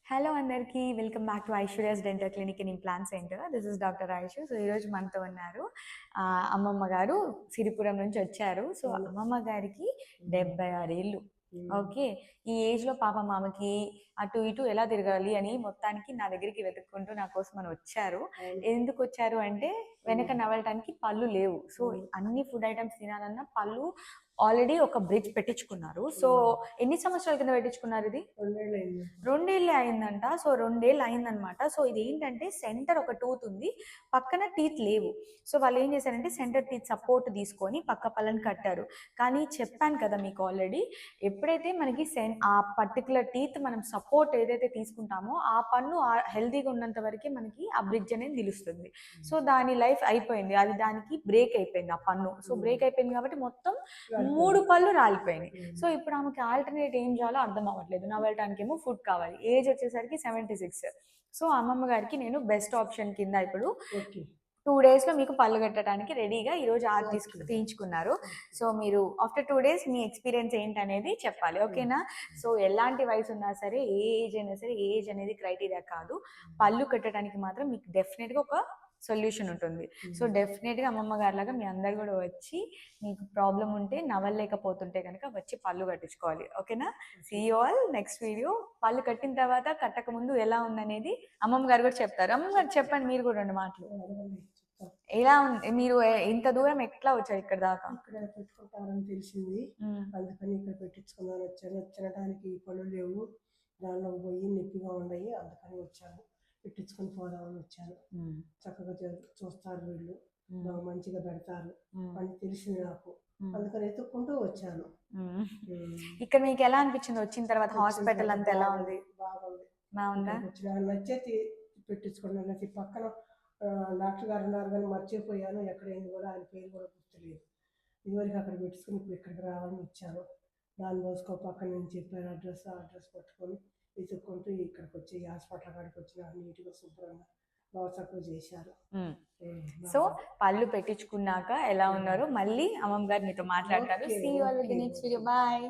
Hello అందరికీ welcome back to Aishwarya's dental clinic in implant centre. This is doctor Ayush. So ఈరోజు మనతో ఉన్నారు అమ్మమ్మ గారు సిరిపురం నుంచి వచ్చారు. సో అమ్మమ్మ గారికి 76 ఏళ్ళు. ఓకే, ఈ ఏజ్లో పాపం ఆమెకి అటు ఇటు ఎలా తిరగాలి అని మొత్తానికి నా దగ్గరికి వెతుక్కుంటూ నా కోసం అని వచ్చారు. ఎందుకు వచ్చారు అంటే వెనక నవ్వటానికి పళ్ళు లేవు. సో అన్ని ఫుడ్ ఐటమ్స్ తినాలన్నా పళ్ళు ఆల్రెడీ ఒక బ్రిడ్జ్ పెట్టించుకున్నారు. సో ఎన్ని సంవత్సరాల కింద పెట్టించుకున్నారు? ఇది 2 ఏళ్ళే అయిందంట. సో 2 ఏళ్ళు అయిందనమాట. సో ఇది ఏంటంటే సెంటర్ ఒక టూత్ ఉంది, పక్కన టీత్ లేవు. సో వాళ్ళు ఏం చేశారంటే సెంటర్ టీత్ సపోర్ట్ తీసుకొని పక్క పళ్ళని కట్టారు. కానీ చెప్పాను కదా మీకు ఆల్రెడీ, ఎప్పుడైతే మనకి ఆ పర్టికులర్ టీత్ మనం సపోర్ట్ ఏదైతే తీసుకుంటామో ఆ పన్ను హెల్తీగా ఉన్నంత వరకే మనకి ఆ బ్రిడ్జ్ అనేది నిలుస్తుంది. సో దాని లైఫ్ అయిపోయింది, అది దానికి బ్రేక్ అయిపోయింది ఆ పన్ను. సో బ్రేక్ అయిపోయింది కాబట్టి మొత్తం 3 పళ్ళు రాలిపోయినాయి. సో ఇప్పుడు ఆమెకి ఆల్టర్నేట్ ఏం చేయాలో అర్థం అవ్వట్లేదు. నవ్వటానికి ఏమో ఫుడ్ కావాలి, ఏజ్ వచ్చేసరికి 76. సో అమ్మమ్మ గారికి నేను బెస్ట్ ఆప్షన్ కింద ఇప్పుడు 2 డేస్లో మీకు పళ్ళు కట్టడానికి రెడీగా ఈరోజు తీయించుకున్నారు. సో మీరు ఆఫ్టర్ 2 డేస్ మీ ఎక్స్పీరియన్స్ ఏంటనేది చెప్పాలి, ఓకేనా? సో ఎలాంటి వయసు ఉన్నా సరే, ఏ ఏజ్ అయినా సరే, ఏజ్ అనేది క్రైటీరియా కాదు. పళ్ళు కట్టడానికి మాత్రం మీకు డెఫినెట్గా ఒక సొల్యూషన్ ఉంటుంది. సో డెఫినెట్గా అమ్మమ్మ గారిలాగా మీ అందరు కూడా వచ్చి మీకు ప్రాబ్లం ఉంటే నవ్వలేకపోతుంటే కనుక వచ్చి పళ్ళు కట్టించుకోవాలి, ఓకేనా? See you all next video. పళ్ళు కట్టిన తర్వాత కట్టక ముందు ఎలా ఉందనేది అమ్మమ్మ గారు కూడా చెప్తారు. అమ్మమ్మ గారు చెప్పండి మీరు కూడా 2 మాటలు. ఎలా ఉంది, మీరు ఇంత దూరం ఎట్లా వచ్చారు ఇక్కడ దాకా? ఇక్కడ పెట్టుకుంటారని తెలిసింది, అందుకని ఇక్కడ పెట్టించుకున్నాను. వచ్చాను. తినడానికి పళ్ళు లేవు, దానిలో పోయి నొప్పిగా ఉన్నాయి, అందుకని వచ్చాను. పెట్టించుకొని పోదామని వచ్చాను. చక్కగా చూస్తారు వీళ్ళు, మంచిగా పెడతారు అని తెలిసింది నాకు, అందుకని ఎత్తుక్కుంటూ వచ్చాను. ఇక్కడ మీకు ఎలా అనిపించింది వచ్చిన తర్వాత? హాస్పిటల్ అంతా ఎలా ఉంది? బాగుందా? నచ్చేది పెట్టించుకున్నాను. పక్కన డాక్టర్ గారు ఉన్నారు కానీ మర్చిపోయాను, ఎక్కడైంది కూడా ఆయన పేరు కూడా గుర్తులేదు. ఇదివరకు అక్కడ పెట్టుకుని ఇప్పుడు ఇక్కడికి రావాలని వచ్చాను. దాని మోసుకో పక్కన నుంచి చెప్పారు అడ్రస్ పట్టుకొని వెతుక్కుంటూ ఇక్కడికి వచ్చి హాస్పిటల్ కాడికి వచ్చిన నీట్గా శుభ్రంగా బాగా చేశారు. సో పళ్ళు పెట్టించుకున్నాక ఎలా ఉన్నారో మళ్ళీ అమ్మమ్మ గారు మీతో మాట్లాడతారు. See you all with the next video. Bye.